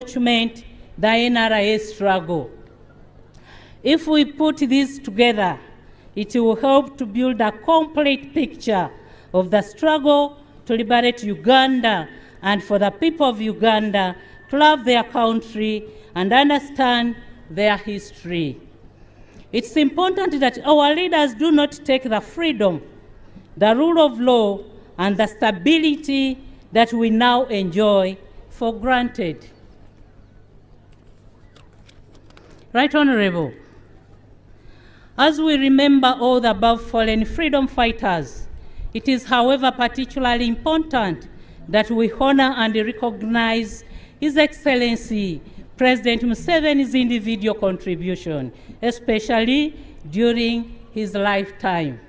document the NRA struggle. If we put this together, it will help to build a complete picture of the struggle to liberate Uganda and for the people of Uganda to love their country and understand their history. It's important that our leaders do not take the freedom, the rule of law, and the stability that we now enjoy for granted. Right Honorable, as we remember all the above fallen freedom fighters, it is, however, particularly important that we honor and recognize His Excellency President Museveni's individual contribution, especially during his lifetime.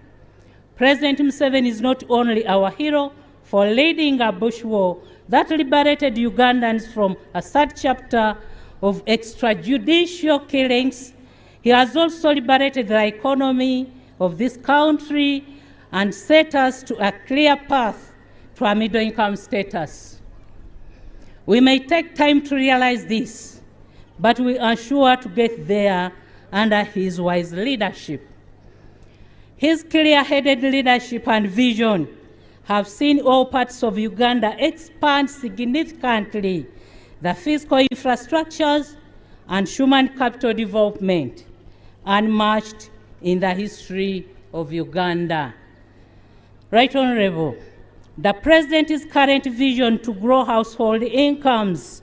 President Museveni is not only our hero for leading a bush war that liberated Ugandans from a sad chapter of extrajudicial killings, he has also liberated the economy of this country and set us to a clear path to a middle-income status. We may take time to realize this, but we are sure to get there under his wise leadership. His clear-headed leadership and vision have seen all parts of Uganda expand significantly the physical infrastructures and human capital development unmatched in the history of Uganda. Right Honorable, the President's current vision to grow household incomes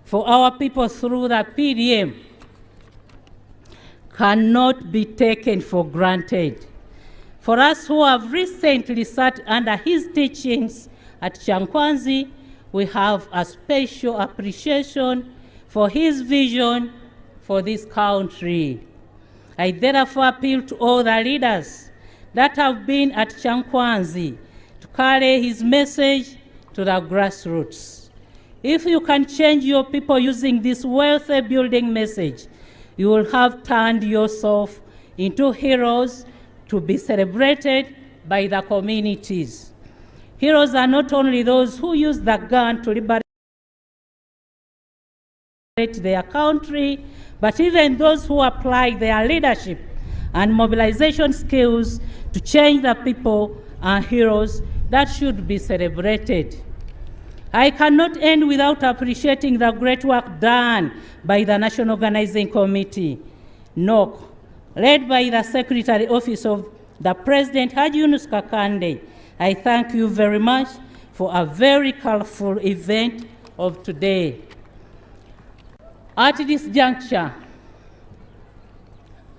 for our people through the PDM cannot be taken for granted. For us who have recently sat under his teachings at Chankwanzi, we have a special appreciation for his vision for this country. I therefore appeal to all the leaders that have been at Chankwanzi to carry his message to the grassroots. If you can change your people using this wealthy building message, you will have turned yourself into heroes to be celebrated by the communities. Heroes are not only those who use the gun to liberate their country, but even those who apply their leadership and mobilization skills to change the people are heroes that should be celebrated. I cannot end without appreciating the great work done by the National Organizing Committee, NOC, led by the Secretary Office of the President, Haji Yunus Kakande. I thank you very much for a very colorful event of today. At this juncture,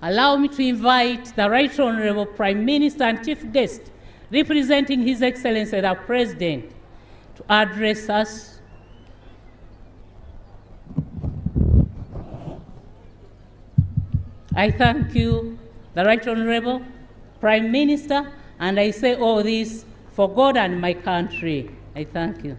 allow me to invite the Right Honorable Prime Minister and Chief Guest, representing His Excellency the President, to address us. I thank you, the Right Honorable Prime Minister, and I say all this for God and my country. I thank you.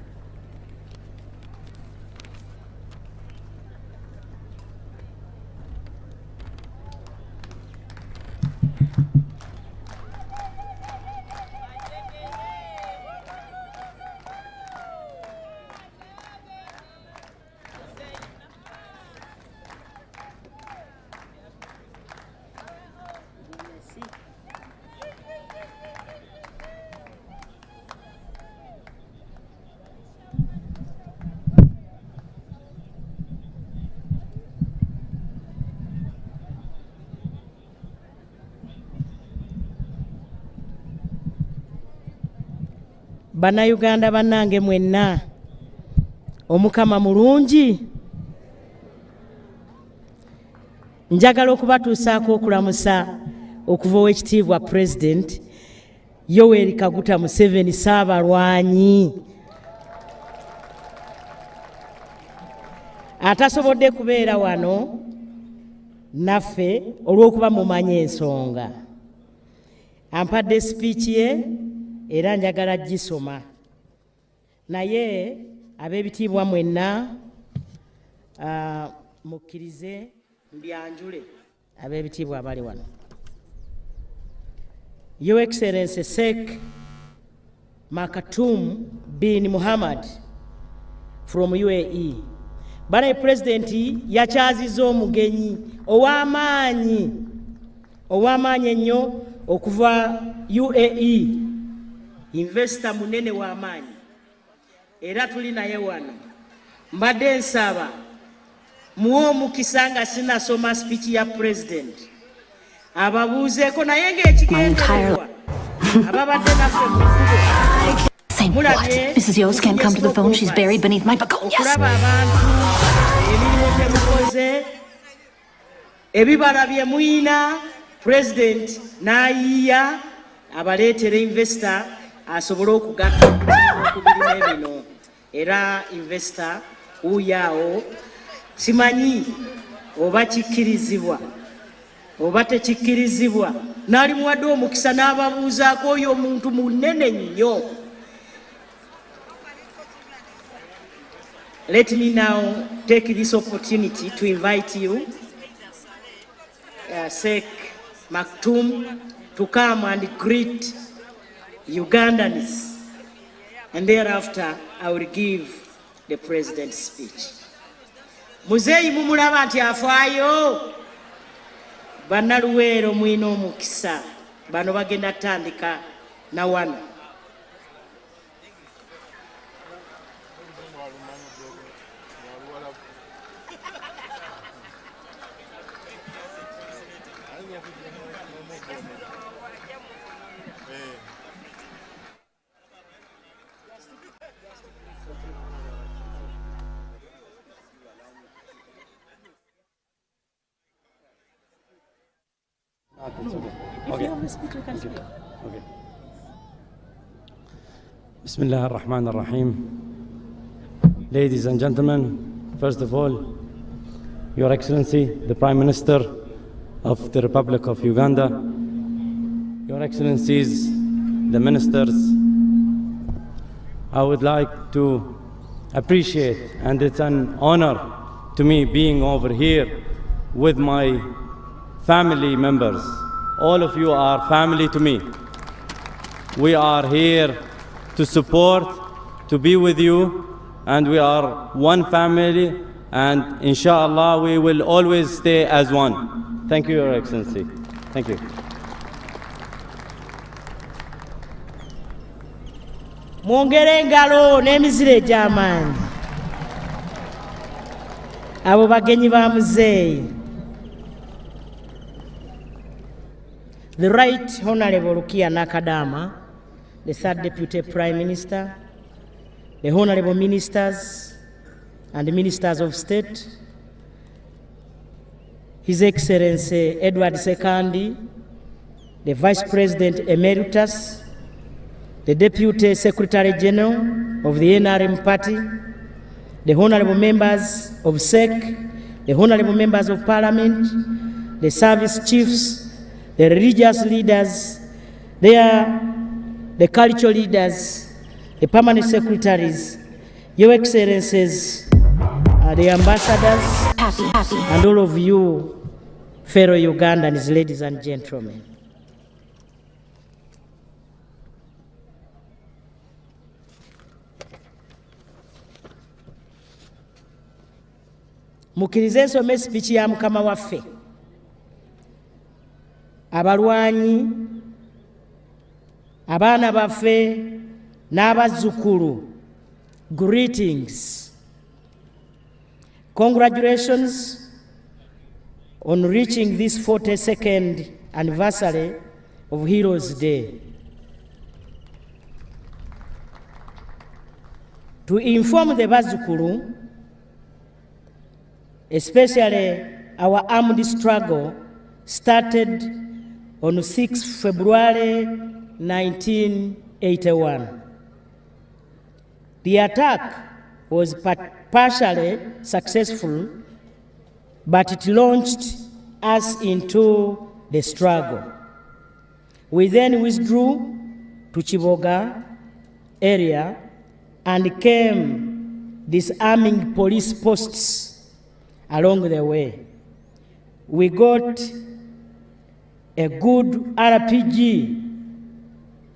Bannayuganda bannange mwenna, Omukama mulungi. Njagala okubatuusaako okulamusa okuva ow'ekitiibwa President Yoweri Kaguta Museveni Ssaabalwanyi atasobodde kubeera wano naffe olw'okuba mumanya ensonga. Ampadde speech ye era njagala gisoma, naye ab'ebitiibwa mwenna mukkirize mbyanjule ab'ebitiibwa abali wano. Your Excellency Sheikh Maktoum bin Muhammad from UAE, bana president yakyazizza omugenyi ow'amaanyi ennyo okuva UAE, investor munene w'amaanyi, era tuli naye wano. Mbadde nsaba muwe omukisa nga sinasoma speech ya president ababuuzeeko naye ng'ekigendererwa ababadde naffe mu kkubo. Mrs. Yost can't come to the phone. She's buried beneath my begonias. Okulaba abantu emirimu gye mukoze ebibala bye muyina president n'ayiiya abaleetera investor asobole okugatta okubirime bino. Era investor uyaawo simanyi oba kikkirizibwa oba tekikkirizibwa, n'ali muwadde omukisa n'ababuuzaako oyo omuntu munene nnyo. Let me now take this opportunity to invite you, Sheikh Maktoum, to come and greet Ugandans, and thereafter I will give the president's speech. Muzeeyi mumulaba nti afaayo, banna Luweero mwina omukisa, bano bagenda tandika na wano. Bismillah ar-Rahman ar-Rahim. Ladies and gentlemen, first of all, Your Excellency, the Prime Minister of the Republic of Uganda, Your Excellencies, the Ministers, I would like to appreciate, and it's an honor to me being over here with my family members. All of you are family to me. We are here to support, to be with you, and we are one family, and inshallah we will always stay as one. Thank you, Your Excellency. Thank you. Mwongere engalo n'emiziro egy'amaanyi abo bagenyi ba muzeeyi. The Right Honorable Rukia Nakadama, the third Deputy Prime Minister, the Honorable Ministers and the Ministers of State, His Excellency Edward Sekandi, the Vice President Emeritus, the Deputy Secretary General of the NRM Party, the Honorable Members of SEC, the Honorable Members of Parliament, the Service Chiefs, the religious leaders, the cultural leaders, the permanent secretaries, Your Excellencies, the ambassadors, and all of you, fellow Ugandans, ladies and gentlemen. Mukkirize nsome speech ya Mukama waffe. Abalwanyi, abaana baffe n'abazzukulu, greetings. Congratulations on reaching this 42nd anniversary of Heroes Day. To inform the bazzukulu, especially our armed struggle started on 6 February 1981. The attack was partially successful, but it launched us into the struggle. We then withdrew to Chiboga area and came disarming police posts along the way. We got a good RPG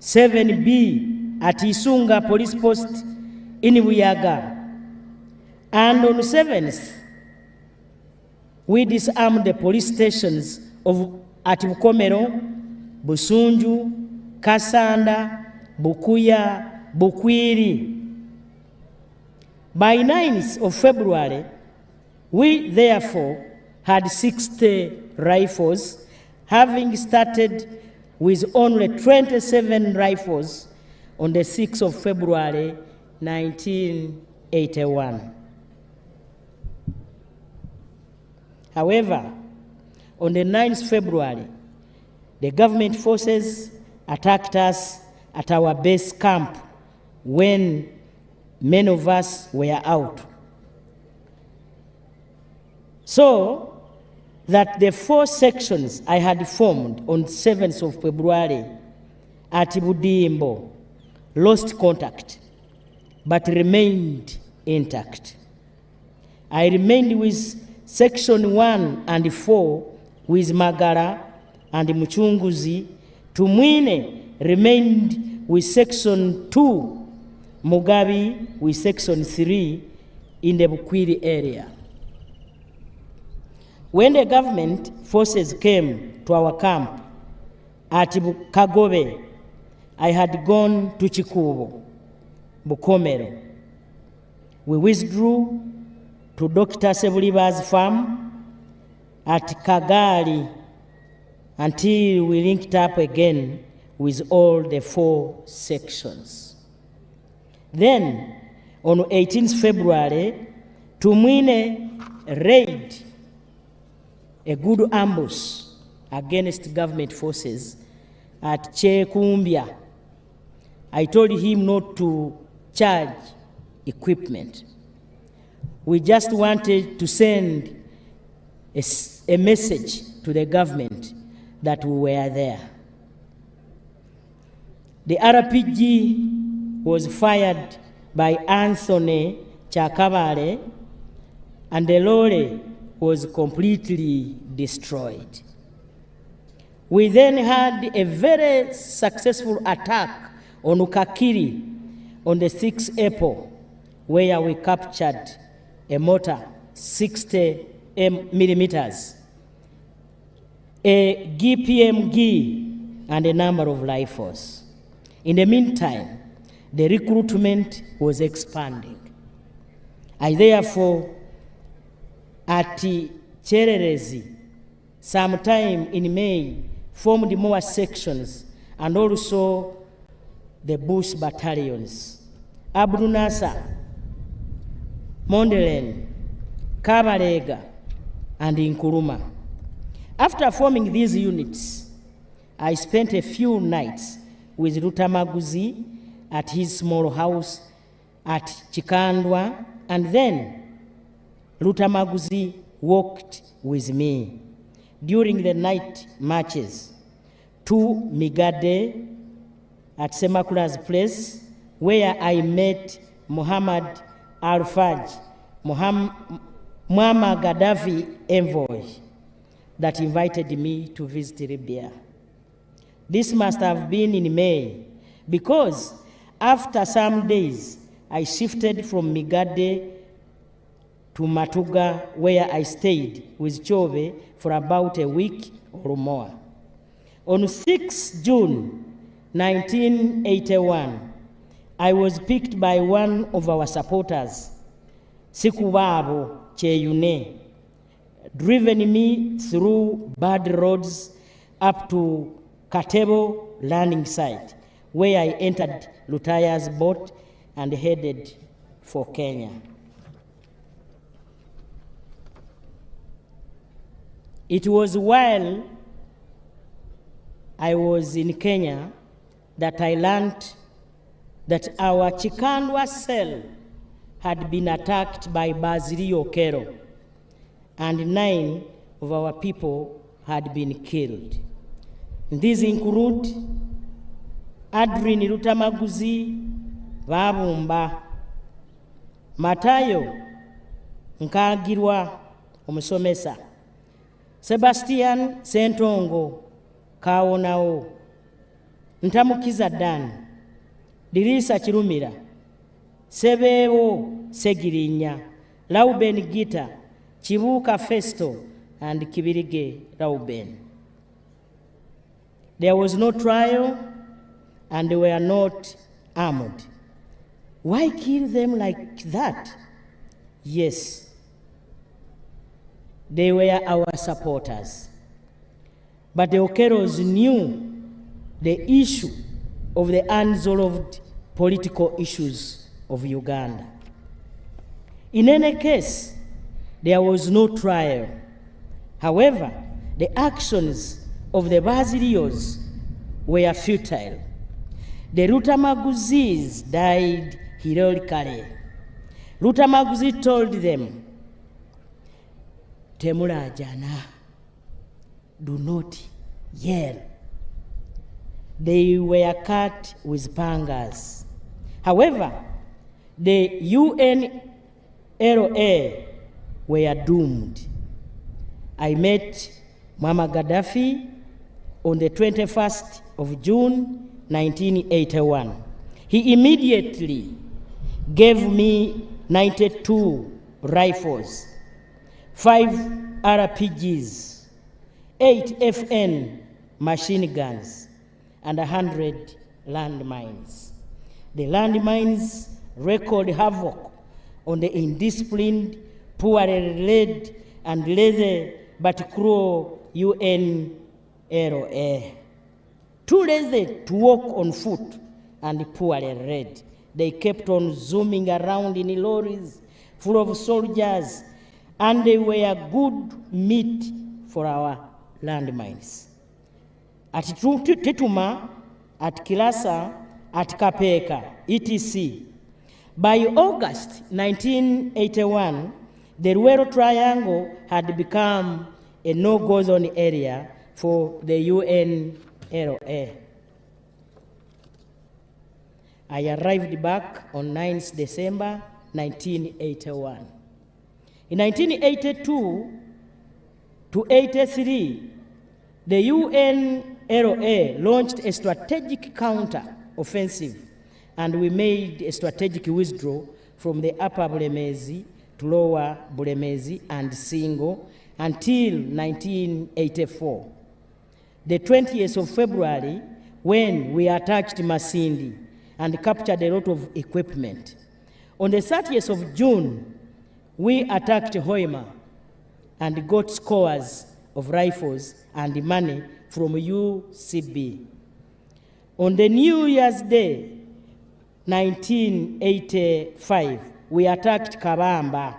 7B at Isunga Police Post in Buyaga. And on the 7th, we disarmed the police stations at Bukomero, Busunju, Kasanda, Bukuya, Bukwiri. By 9th of February, we therefore had 60 rifles, having started with only 27 rifles on the 6th of February, 1981. However, on the 9th February, the government forces attacked us at our base camp when many of us were out. So that the 4 sections I had formed on 7th of February at Budimbo lost contact, but remained intact. I remained with Section 1 and 4 with Magara and Muchunguzi. Tumwine remained with Section 2, Mugabi with Section 3 in the Bukwiri area. When the government forces came to our camp at Kagobe, I had gone to Chikubo, Bukomero. We withdrew to Dr. Sebuliba's farm at Kagali until we linked up again with all the 4 sections. Then, on 18th February, Tumwine raid a good ambush against government forces at Chekumbia. I told him not to charge equipment. We just wanted to send a message to the government that we were there. The RPG was fired by Anthony Chakabale, and the lorry was completely destroyed. We then had a very successful attack on Ukakiri on the 6th April, where we captured a mortar 60 millimeters, a GPMG, and a number of rifles. In the meantime, the recruitment was expanding. I therefore, at Chererezi, sometime in May, formed more sections and also the bush battalions. Abdunasa, Mondelen, Kabalega, and Nkuruma. After forming these units, I spent a few nights with Rutamaguzi at his small house at Chikandwa, and then Rutamaguzi walked with me during the night marches to Migade at Semakula's place, where I met Muhammad Al-Faj, Muammar Gaddafi envoy that invited me to visit Libya. This must have been in May, because after some days, I shifted from Migade to Matuga, where I stayed with Chove for about a week or more. On 6 June 1981, I was picked by one of our supporters, Sikubabo Cheyune, driven me through bad roads up to Katebo landing site, where I entered Lutaya's boat and headed for Kenya. It was while I was in Kenya that I learned that our Chikandwa cell had been attacked by Bazilio Kero, and 9 of our people had been killed. These include Adrin Rutamaguzi, Babumba, Matayo Nkagirwa Omusomesa, Sebastian Sentongo Kawonao, Ntamukiza Dan, Dirisa Chirumira, Sebewo Segirinya, Reuben Gita, Chibuka Festo, and Kibirige Reuben. There was no trial, and they were not armed. Why kill them like that? Yes, they were our supporters. But the Okeros knew the issue of the unsolved political issues of Uganda. In any case, there was no trial. However, the actions of the Bazirios were futile. The Rutamaguzis died heroically. Rutamaguzi told them, Temurajana, do not yell. They were cut with pangas. However, the UNLA were doomed. I met Mama Gaddafi on the 21st of June, 1981. He immediately gave me 92 rifles, 5 RPGs, 8 FN machine guns, and 100 landmines. The landmines record havoc on the indisciplined, poorly led, and lazy but cruel UNLA. Too lazy to walk on foot and poorly led, they kept on zooming around in lorries full of soldiers, and they were good meat for our landmines. At Tetuma, at Kilasa, at Kapeka, etc. By August 1981, the Luweero Triangle had become a no-go zone area for the UNLA. I arrived back on 9th December 1981. In 1982 to 83, the UNLA launched a strategic counter-offensive, and we made a strategic withdrawal from the Upper Bulemezi to Lower Bulemezi and Singo until 1984. The 20th of February, when we attacked Masindi and captured a lot of equipment. On the 30th of June, we attacked Hoima and got scores of rifles and money from UCB. On the New Year's Day, 1985, we attacked Kabamba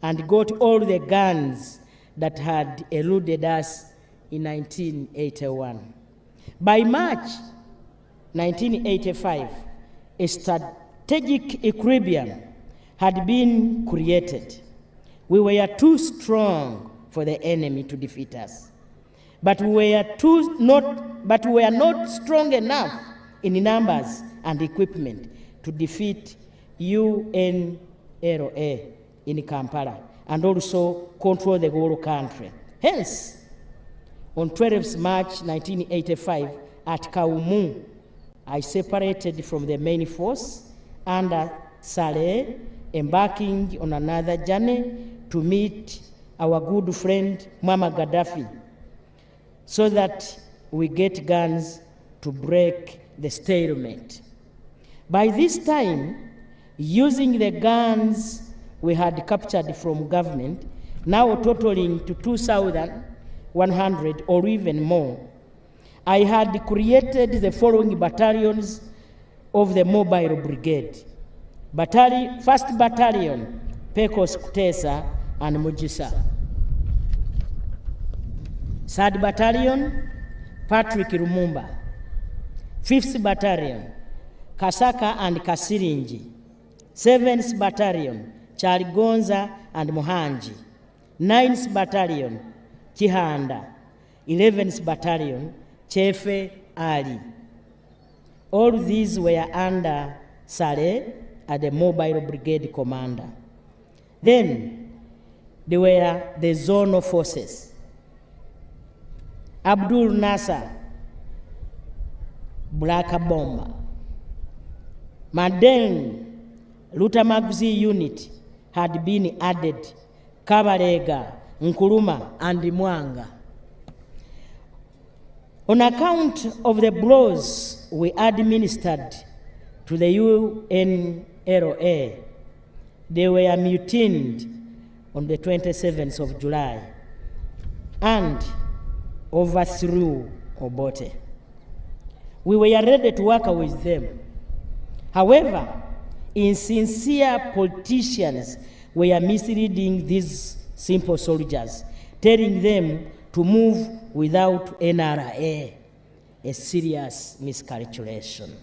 and got all the guns that had eluded us in 1981. By March 1985, a strategic equilibrium had been created. We were too strong for the enemy to defeat us, but we were not strong enough in numbers and equipment to defeat UNLA in Kampala and also control the whole country. Hence, on 12th March 1985, at Kaumu, I separated from the main force under Saleh, embarking on another journey to meet our good friend Muammar Gaddafi, so that we get guns to break the stalemate. By this time, using the guns we had captured from government, now totaling to 2,100 or even more, I had created the following battalions of the mobile brigade. 1st Battalion, Pecos Kutesa and Mujisa. 3rd Battalion, Patrick Lumumba. 5th Battalion, Kasaka and Kasirinji. 7th Battalion, Chaligonza and Muhanji. 9th Battalion, Chihanda. 11th Battalion, Chefe Ali. All these were under Saleh as the mobile brigade commander. Then there were the zonal forces. Abdul Nasser, Black Bomber. Madden, Lutamaguzi Unit, had been added: Kabalega, Nkuruma, and Mwanga. On account of the blows we administered to the UNLA, they were mutinied on the 27th of July and overthrew Obote. We were ready to work with them. However, insincere politicians were misleading these simple soldiers, telling them to move without NRA, a serious miscalculation.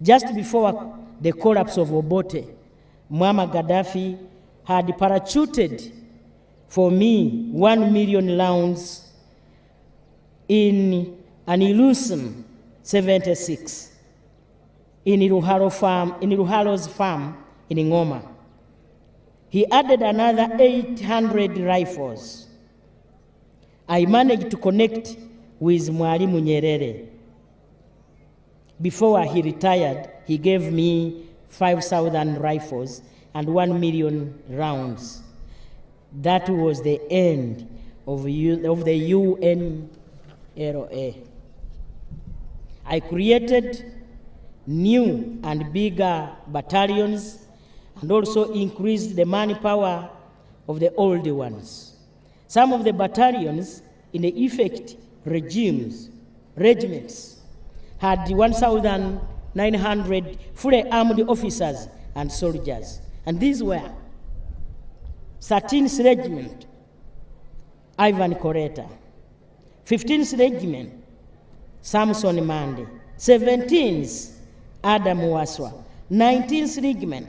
Just before the collapse of Obote, Muammar Gaddafi had parachuted for me 1 million rounds in an Ilusim 76 in Iruharo's farm in Ngoma. He added another 800 rifles. I managed to connect with Mwalimu Nyerere. Before he retired, he gave me 5,000 rifles and 1 million rounds. That was the end of the UNLA. I created new and bigger battalions and also increased the manpower of the old ones. Some of the battalions in the effect regiments had 1,900 fully armed officers and soldiers. And these were 13th Regiment, Ivan Koreta; 15th Regiment, Samson Mande; 17th, Adam Waswa; 19th Regiment,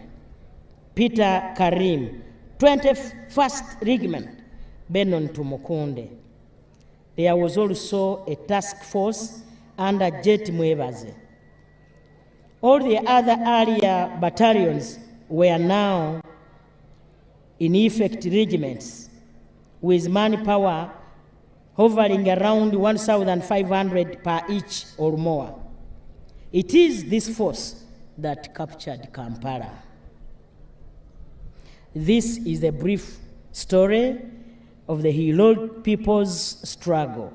Peter Karim; 21st Regiment, Benon Tumukunde. There was also a task force under Jet Mwebaze. All the other earlier battalions were now in effect regiments with manpower hovering around 1,500 per each or more. It is this force that captured Kampala. This is a brief story of the heroic people's struggle.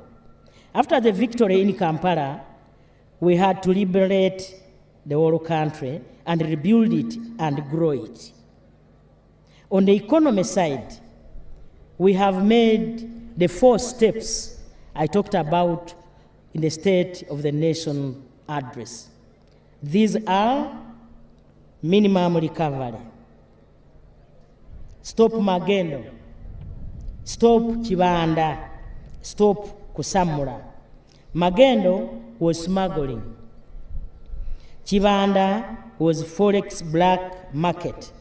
After the victory in Kampala, we had to liberate the whole country and rebuild it and grow it. On the economy side, we have made the 4 steps I talked about in the State of the Nation address. These are minimum recovery, stop magendo, stop kibanda, stop kusamura. Magendo was smuggling. Kibanda was forex black market.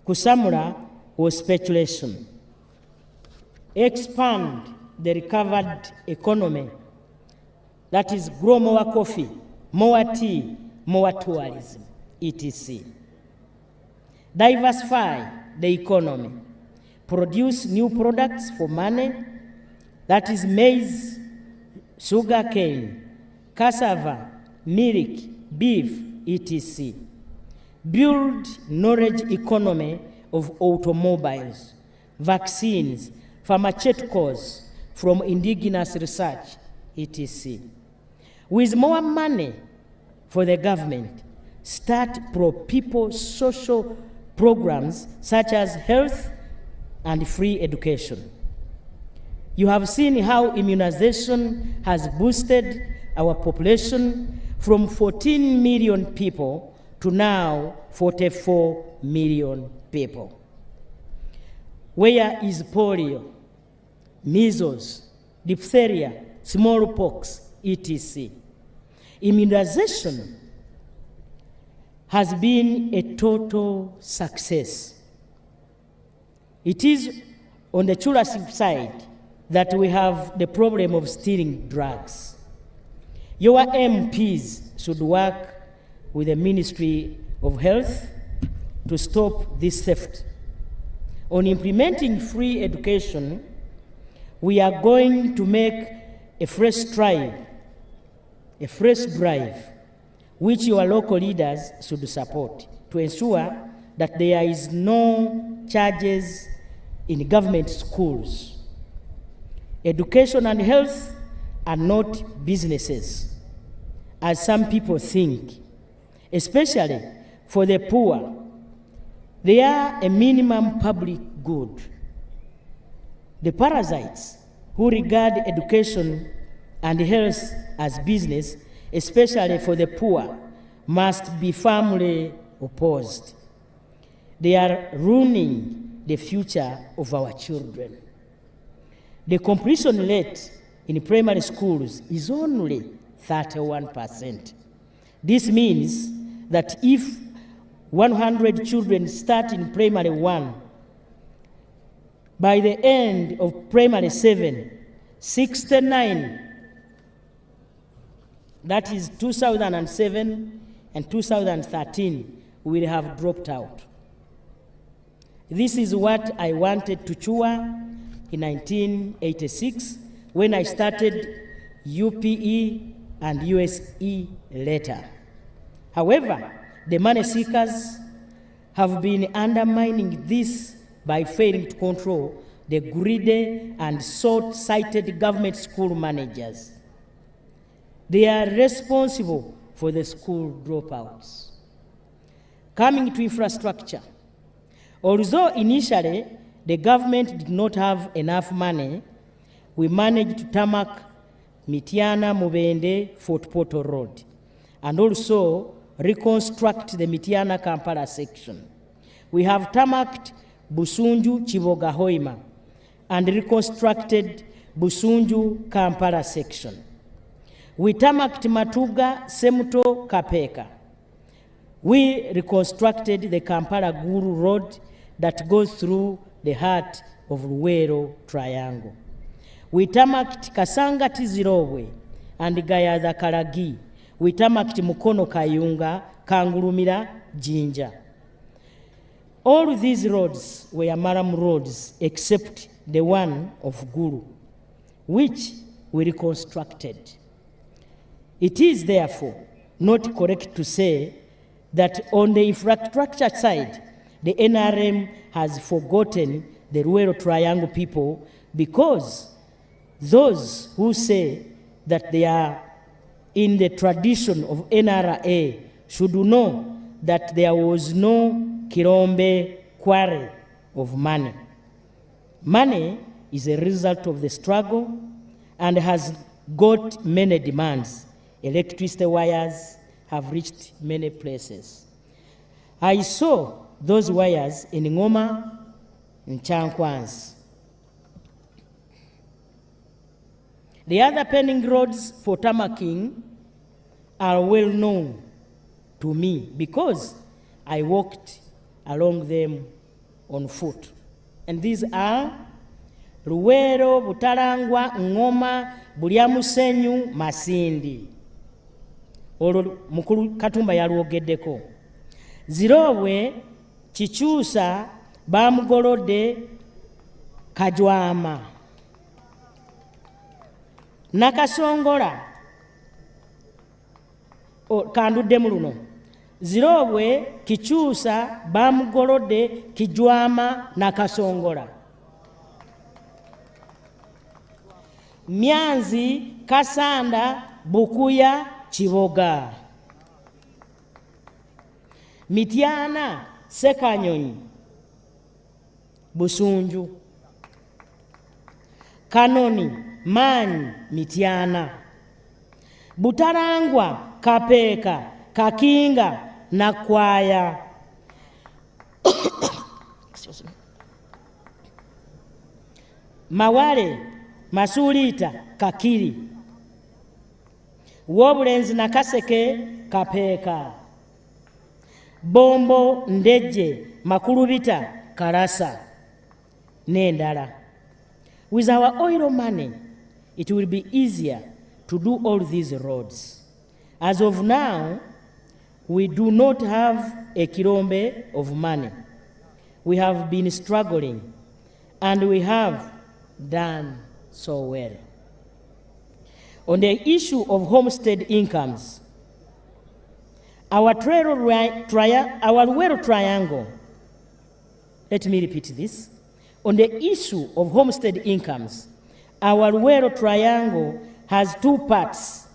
Kusamura was speculation. Expand the recovered economy. That is, grow more coffee, more tea, more tourism, etc. Diversify the economy. Produce new products for money. That is maize, sugarcane, cassava, milk, beef, etc. Build knowledge economy of automobiles, vaccines, pharmaceuticals from indigenous research, etc. With more money for the government, start pro-people social programs such as health and free education. You have seen how immunization has boosted our population from 14 million people to now 44 million people. Where is polio, measles, diphtheria, smallpox, etc.? Immunization has been a total success. It is on the tourism side that we have the problem of stealing drugs. Your MPs should work with the Ministry of Health to stop this theft. On implementing free education, we are going to make a fresh drive, which your local leaders should support to ensure that there is no charges in government schools. Education and health are not businesses, as some people think, especially for the poor. They are a minimum public good. The parasites who regard education and health as business, especially for the poor, must be firmly opposed. They are ruining the future of our children. The completion rate in primary schools is only 31%. This means that if 100 children start in primary 1, by the end of primary 7, 69, that is 2007 and 2013, will have dropped out. This is what I wanted to cure in 1986 when I started UPE and USE later. However, the money seekers have been undermining this by failing to control the greedy and short-sighted government school managers. They are responsible for the school dropouts. Coming to infrastructure, although initially the government did not have enough money, we managed to tarmac Mityana Mubende Fort Portal Road and also reconstruct the Mityana Kampala section. We have tarmacked Busunju Chiboga Hoima and reconstructed Busunju Kampala section. We tarmacked Matuga Semuto Kapeka. We reconstructed the Kampala Guru Road that goes through the heart of Luweero Triangle. We tarmacked Kasanga Tizirobwe and Gayaza Karagi. We tarmacked Mukono Kayunga, Kangurumira, Jinja. All these roads were Maram roads except the one of Guru, which we reconstructed. It is therefore not correct to say that on the infrastructure side, the NRM has forgotten the Luweero Triangle people, because those who say that they are in the tradition of NRA should know that there was no Kirombe quarry of money. Money is a result of the struggle and has got many demands. Electricity wires have reached many places. I saw those wires in Ngoma and Chankwans. The other pending roads for tarmacking are well known to me because I walked along them on foot. And these are Luweero, Butalangwa, Ngoma, Bulyamusenyu, Masindi. Olwo Mukulu Katumba yalwogeddeko. Zirobwe, Kikyusa, Bamugolodde, Kajwama. Nakasongola, kandudde mu luno. Zirobwe, Kikyusa, Bamugolodde, Kijwama, Nakasongola. Myanzi, Kasanda, Bukuya, Kiboga. Mityana, Sekanyonyi, Busunju. Kanoni, Manyi, Mityana. Butalangwa, Kapeka, Kakinga, Nakwaya. Excuse me. Mawale, Masulita, Kakiri. Wobulenzi na Kaseke, Kapeka. Bombo, Ndeje, Makulubita, Karasa, Nendala. With our oil money, it will be easier to do all these roads. As of now, we do not have a Kirombe of money. We have been struggling, and we have done so well. On the issue of homestead incomes, our Luweero Triangle Let me repeat this. On the issue of homestead incomes, our Luweero triangle has two parts.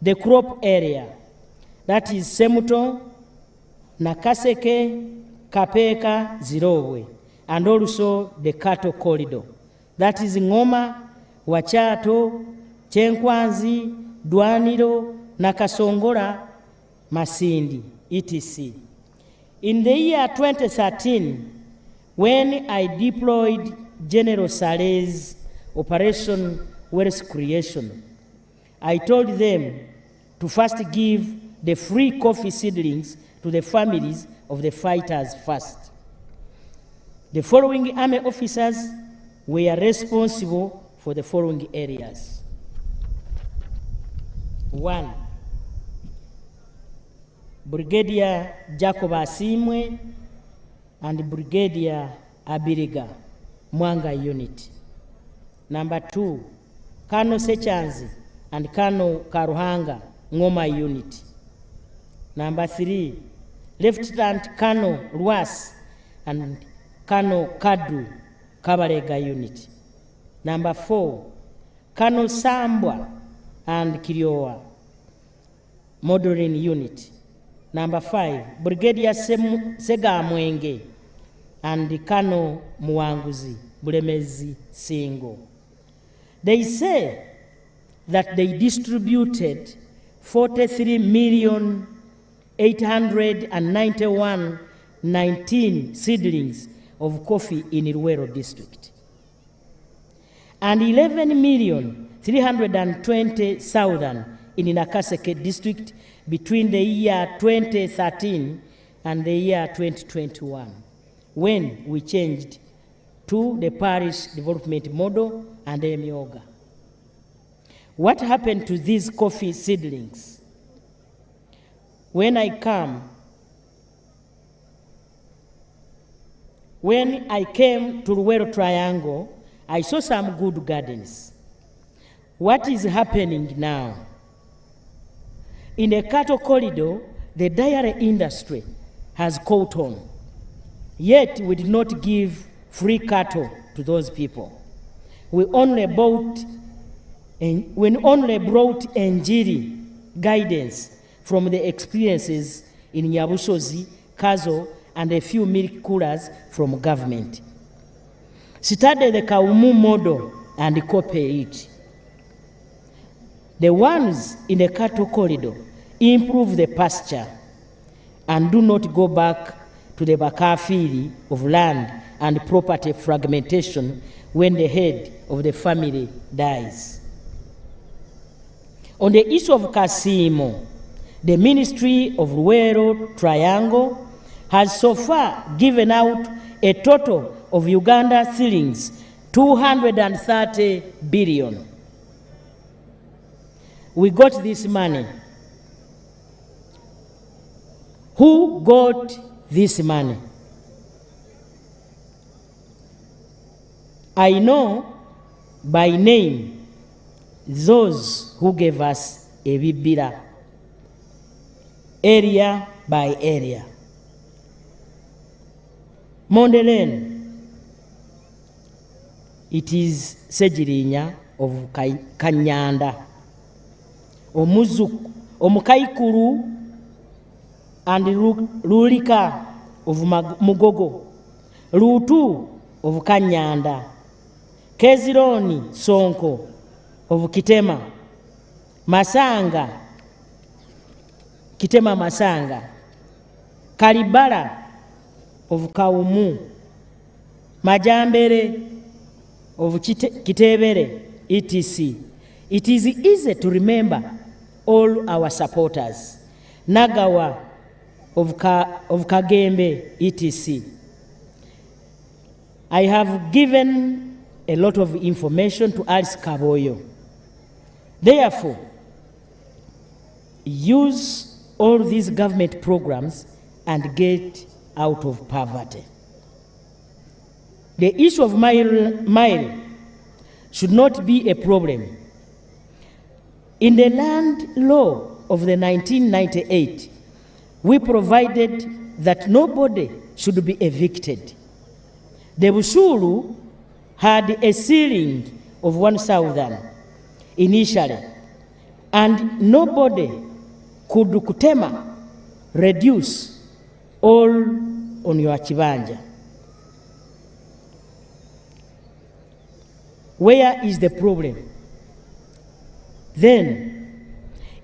The crop area, that is Semuto, Nakaseke, Kapeka, Zirowe, and also the cattle corridor. That is Ngoma, Wachato, Chenkwanzi, Dwaniro, Nakasongola, Masindi, etc. In the year 2013, when I deployed General Saleh's Operation Wealth Creation, I told them to first give the free coffee seedlings to the families of the fighters first. The following army officers were responsible for the following areas. 1. Brigadier Jacob Asimwe and Brigadier Abiriga, Mwanga Unit. Number 2, Colonel Sechanzi and Colonel Karuhanga, Ngoma Unit. Number 3, Lieutenant Colonel Ruas and Colonel Kadru, Kabarega Unit. Number 4, Colonel Sambwa and Kiriowa, Modeling Unit. Number 5, Brigadier Sega Mwenge and Colonel Muwanguzi, Bulemezi Singo. They say that they distributed 43,891,19 seedlings of coffee in Luweero district, and 11,320,000 in Nakaseke district between the year 2013 and the year 2021, when we changed to the parish development model and Emyoga. What happened to these coffee seedlings? When I came to Luweero Triangle, I saw some good gardens. What is happening now? In the cattle corridor, the dairy industry has caught on. Yet we did not give free cattle to those people. We only brought Njiri guidance from the experiences in Nyabusozi, Kazo, and a few milk coolers from government. Study the Kaumu model and copy it. The ones in the cattle corridor improve the pasture and do not go back to the bakafiri of land and property fragmentation when the head of the family dies. On the issue of Kasimo, the Ministry of Luweero Triangle has so far given out a total of Uganda shillings 230 billion. We got this money. Who got this money? I know by name those who gave us a bibira, area by area. Mondelen, it is Sejirinya of Kanyanda. Omuzuk, Omukaikuru and Lulika of Mugogo, Lutu of Kanyanda, Kezironi Sonko of Kitema, Masanga, Kitema Masanga, Kalibara of Kaumu, Majambere of Kitebere, etc. It is easy to remember all our supporters. Nagawa of Kagembe, etc. I have given a lot of information to Alice Kaboyo. Therefore, use all these government programs and get out of poverty. The issue of mile should not be a problem. In the land law of the 1998, we provided that nobody should be evicted The Busulu had a ceiling of 1,000 initially, and nobody could kutema reduce all on your chibanja. Where is the problem? Then,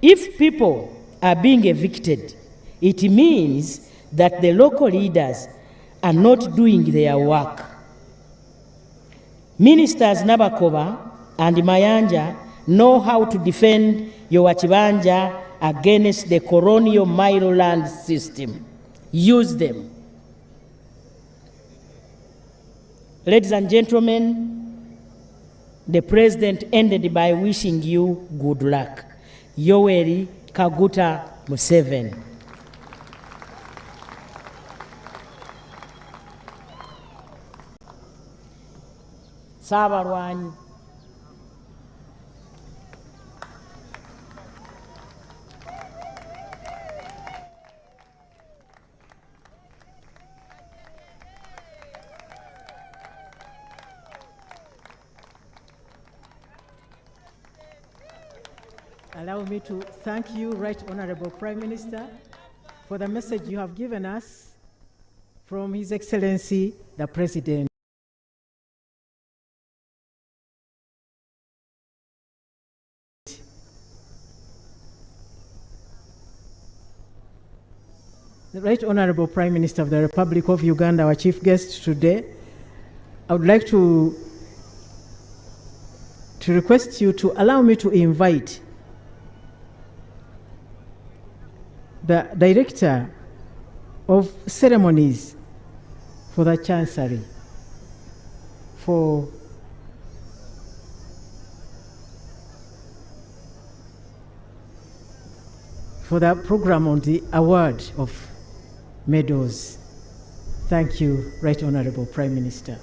if people are being evicted, it means that the local leaders are not doing their work. Ministers Nabakoba and Mayanja know how to defend your Chibanja against the colonial Maryland system. Use them. Ladies and gentlemen, the President ended by wishing you good luck. Yoweri Kaguta Museveni. Sabarwani. Allow me to thank you, Right Honorable Prime Minister, for the message you have given us from His Excellency, the President. The Right Honorable Prime Minister of the Republic of Uganda, our chief guest today, I would like to request you to allow me to invite the Director of Ceremonies for the Chancery for the program on the award of medals. Thank you, Right Honorable Prime Minister.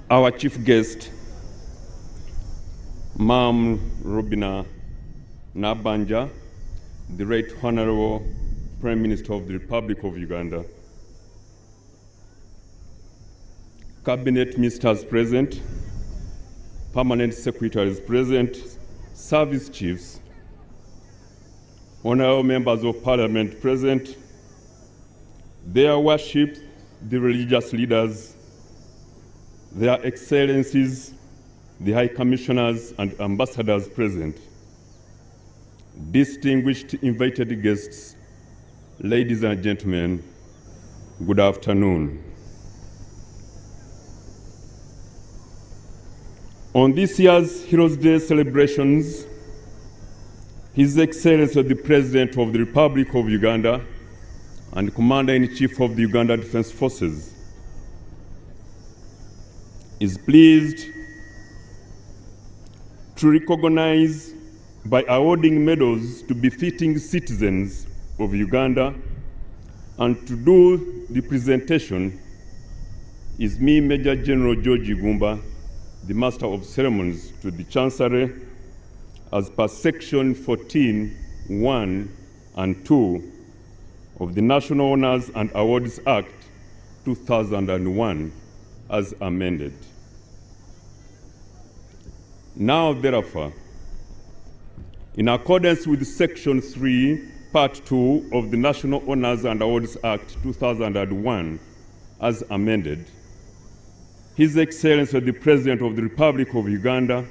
Our chief guest, Ma'am Robina Nabanja, the Right Honorable Prime Minister of the Republic of Uganda. Cabinet ministers present, permanent secretaries present, service chiefs, honorable members of parliament present, their worship, the religious leaders, their excellencies, the high commissioners and ambassadors present, distinguished invited guests, ladies and gentlemen, good afternoon. On this year's Heroes' Day celebrations, His Excellency the President of the Republic of Uganda and Commander-in-Chief of the Uganda Defense Forces is pleased to recognize by awarding medals to befitting citizens of Uganda, and to do the presentation is me, Major General George Igumba, the Master of Ceremonies to the Chancery, as per Section 14(1) and 2 of the National Honors and Awards Act 2001 as amended. Now, therefore, in accordance with Section 3, Part 2 of the National Honors and Awards Act 2001 as amended, His Excellency the President of the Republic of Uganda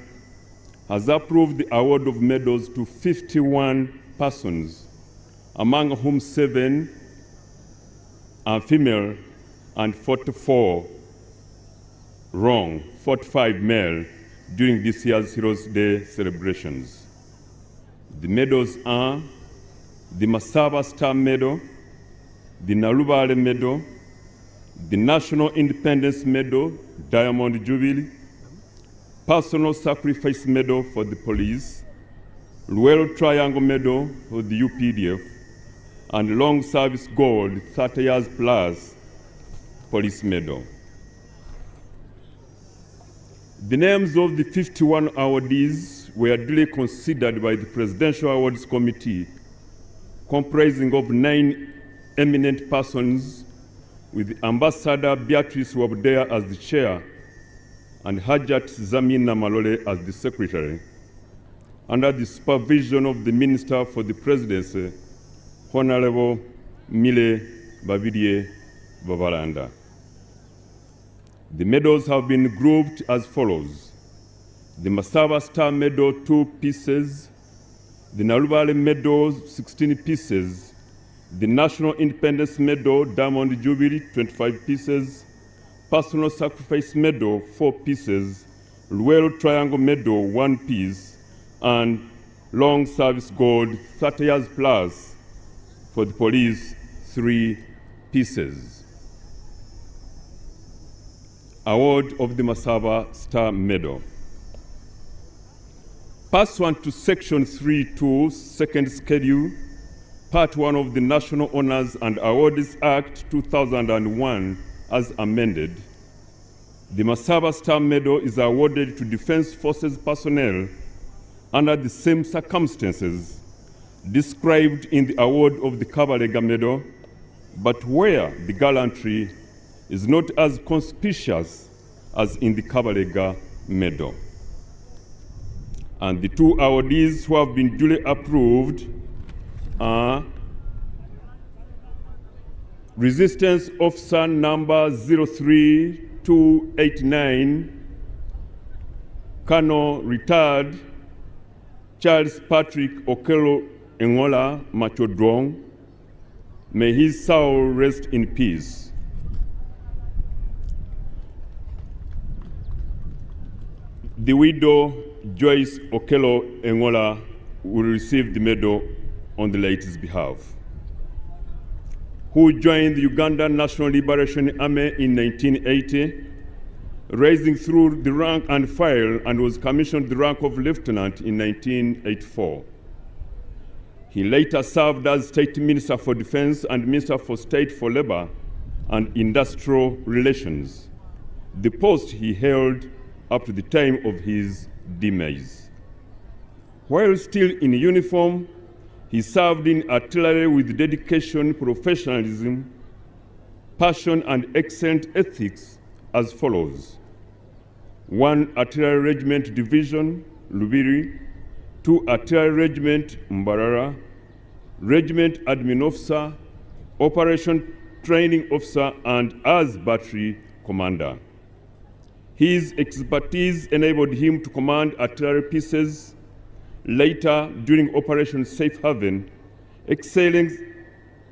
has approved the award of medals to 51 persons, among whom 7 are female and 45 male, during this year's Heroes' Day celebrations. The medals are the Masaba Star Medal, the Nalubale Medal, the National Independence Medal, Diamond Jubilee, Personal Sacrifice Medal for the police, Luweero Triangle Medal for the UPDF, and Long Service Gold 30 years plus Police Medal. The names of the 51 awardees were duly considered by the Presidential Awards Committee, comprising of 9 eminent persons, with Ambassador Beatrice Wabdea as the chair and Hajat Zamina Malole as the secretary, under the supervision of the Minister for the Presidency, Honorable Mile Babidie Babalanda. The medals have been grouped as follows: the Masaba Star Medal 2 pieces, the Nalubale Medal 16 pieces, the National Independence Medal Diamond Jubilee 25 pieces, Personal Sacrifice Medal 4 pieces, Luweero Triangle Medal 1 piece, and Long Service Gold 30 years plus for the police 3 pieces. Award of the Masaba Star Medal. Pursuant to Section 3.2, Second Schedule, Part 1 of the National Honors and Awards Act 2001 as amended, the Masaba Star Medal is awarded to Defense Forces personnel under the same circumstances described in the award of the Kabalega Medal, but where the gallantry is not as conspicuous as in the Kabalega Medal. And the 2 awardees who have been duly approved are Resistance Officer number 03289, Colonel Retired Charles Patrick Okelo Engola Machodrong. May his soul rest in peace. The widow, Joyce Okelo Engola, will receive the medal on the late's behalf, who joined the Uganda National Liberation Army in 1980, rising through the rank and file, and was commissioned the rank of lieutenant in 1984. He later served as State Minister for Defense and Minister for State for Labor and Industrial Relations, the post he held up to the time of his demise. While still in uniform, he served in artillery with dedication, professionalism, passion, and excellent ethics as follows: 1 Artillery Regiment Division, Lubiri; 2 Artillery Regiment, Mbarara; Regiment Admin Officer, Operation Training Officer, and as Battery Commander. His expertise enabled him to command artillery pieces, later during Operation Safe Haven, excelling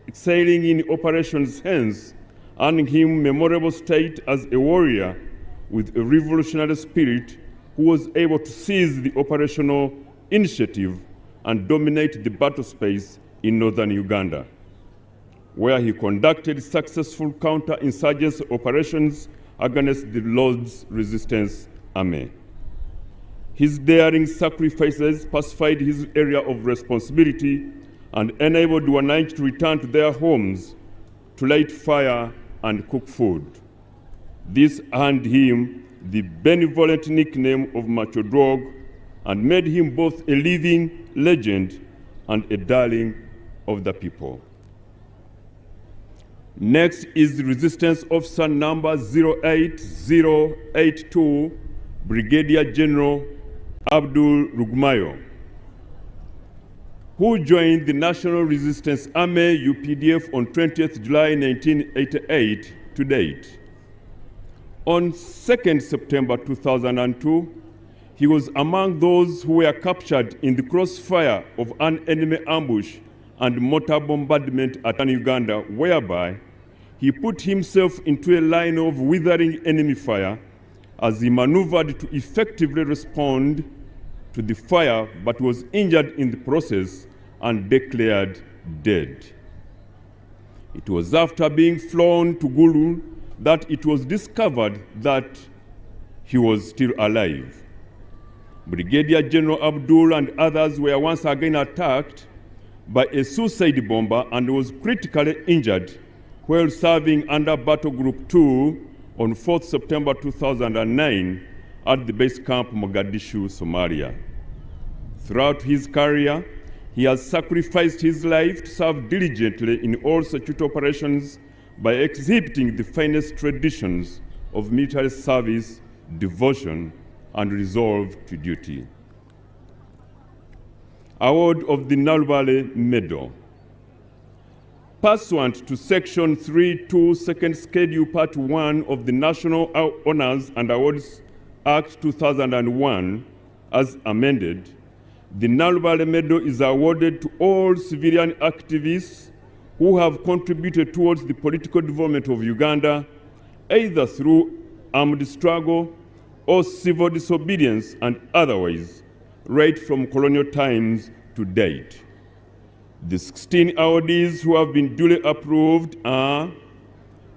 in operations, hence earning him memorable state as a warrior with a revolutionary spirit who was able to seize the operational initiative and dominate the battle space in northern Uganda, where he conducted successful counter-insurgency operations against the Lord's Resistance Army. His daring sacrifices pacified his area of responsibility and enabled Wananchi to return to their homes to light fire and cook food. This earned him the benevolent nickname of Machodrog and made him both a living legend and a darling of the people. Next is Resistance Officer number 08082, Brigadier General Abdul Rugmayo, who joined the National Resistance Army UPDF on 20th July 1988 to date. On 2nd September 2002, he was among those who were captured in the crossfire of an enemy ambush and mortar bombardment at Uganda, whereby he put himself into a line of withering enemy fire as he maneuvered to effectively respond to the fire, but was injured in the process and declared dead. It was after being flown to Gulu that it was discovered that he was still alive. Brigadier General Abdul and others were once again attacked by a suicide bomber and was critically injured while serving under Battle Group 2 on 4th September 2009 at the base camp Mogadishu, Somalia. Throughout his career, he has sacrificed his life to serve diligently in all security operations by exhibiting the finest traditions of military service, devotion, and resolve to duty. Award of the Nalbale Medal. Pursuant to Section 3.2, Second Schedule, Part 1 of the National Honors and Awards Act 2001, as amended, the Nalbale Medal is awarded to all civilian activists who have contributed towards the political development of Uganda, either through armed struggle or civil disobedience and otherwise, right from colonial times to date. The 16 awardees who have been duly approved are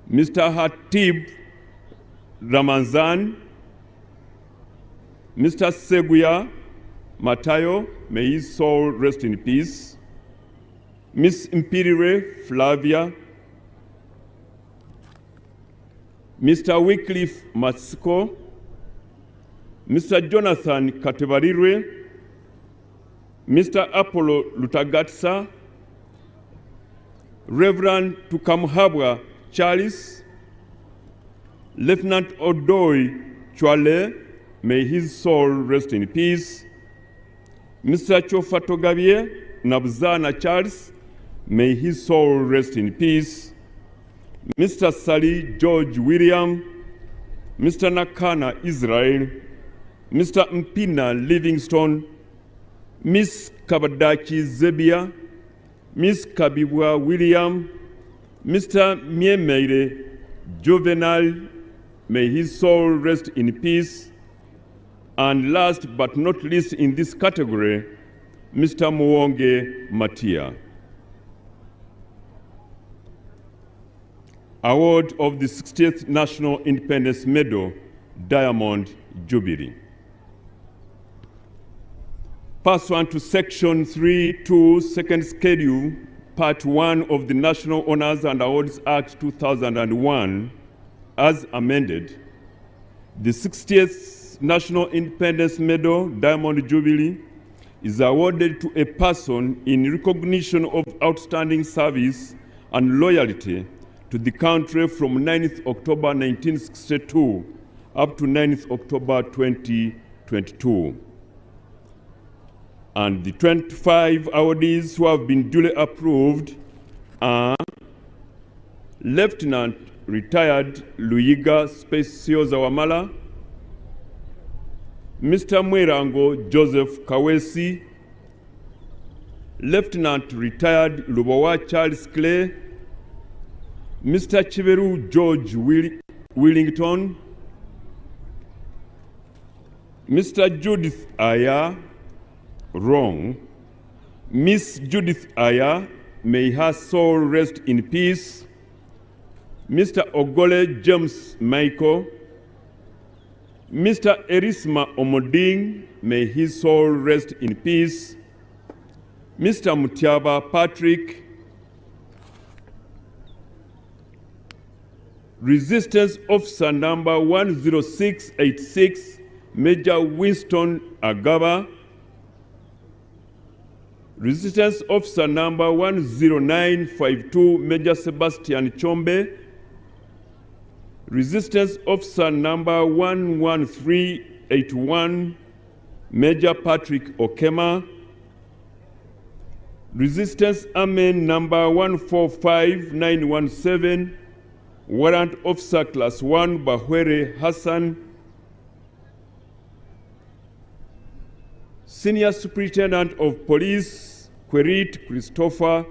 Mr. Hatib Ramazan, Mr. Seguya Matayo, may his soul rest in peace, Miss Impirire Flavia, Mr. Wycliffe Matsiko, Mr. Jonathan Katebarire, Mr. Apollo Lutagatsa, Reverend Tukamuhabwa Charles, Lieutenant Odoi Chwale, may his soul rest in peace, Mr. Chofa Togabie Nabzana Charles, may his soul rest in peace, Mr. Sali George William, Mr. Nakana Israel, Mr. Mpina Livingstone, Miss Kabadaki Zebia, Miss Kabibwa William, Mr. Miemeire Juvenal, may his soul rest in peace, and last but not least in this category, Mr. Muwonge Matia. Award of the 60th National Independence Medal, Diamond Jubilee. Pursuant to Section 3.2, Second Schedule, Part 1 of the National Honors and Awards Act 2001, as amended, the 60th National Independence Medal, Diamond Jubilee, is awarded to a person in recognition of outstanding service and loyalty to the country from 9th October 1962 up to 9th October 2022. And the 25 awardees who have been duly approved are Lieutenant Retired Luyiga Specioza Wamala, Mr. Mwerango Joseph Kawesi, Lieutenant Retired Lubowa Charles Clay, Mr. Chiveru George Willington, Mr. Judith Aya, wrong, Miss Judith Aya, may her soul rest in peace, Mr. Ogole James Michael, Mr. Erisma Omoding, may his soul rest in peace, Mr. Mutiaba Patrick, Resistance Officer number 10686, Major Winston Agaba, Resistance Officer number 10952, Major Sebastian Chombe, Resistance Officer number 11381, Major Patrick Okema, Resistance Amen number 145917, Warrant Officer Class 1 Bahwere Hassan, Senior Superintendent of Police Kwerit Christopher,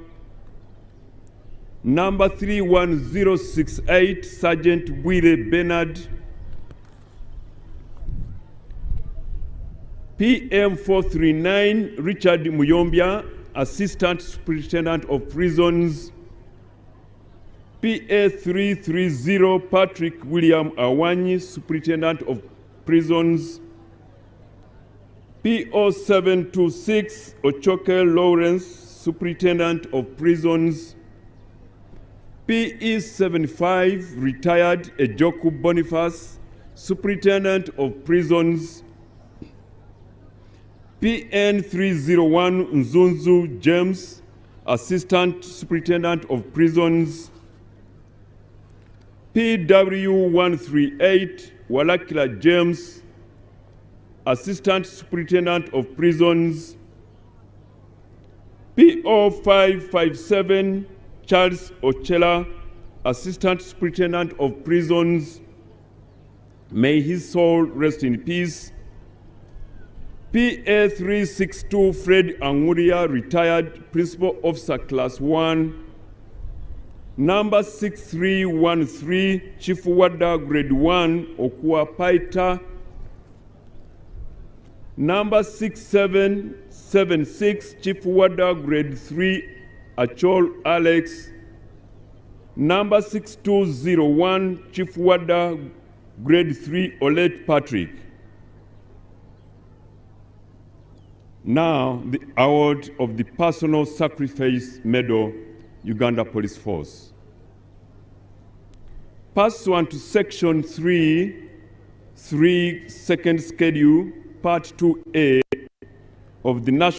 number 31068 Sergeant Bwire Bernard, PM 439 Richard Muyombia, Assistant Superintendent of Prisons, PA 330 Patrick William Awanyi, Superintendent of Prisons. PO 726 Ochoke Lawrence, Superintendent of Prisons. PE 75 Retired Ejoku Boniface, Superintendent of Prisons. PN 301 Nzunzu James, Assistant Superintendent of Prisons. PW 138 Walakila James, Assistant Superintendent of Prisons. PO 557 Charles Ochela, Assistant Superintendent of Prisons. May his soul rest in peace. PA 362 Fred Anguria, Retired Principal Officer Class 1. Number 6313 Chief Warder Grade 1 Okua Paita. Number 6776 Chief Warder Grade 3 Achol Alex. Number 6201 Chief Warder Grade 3 Olet Patrick. Now the award of the Personal Sacrifice Medal, Uganda Police Force. Pursuant to Section 3, second schedule, Part 2A of the National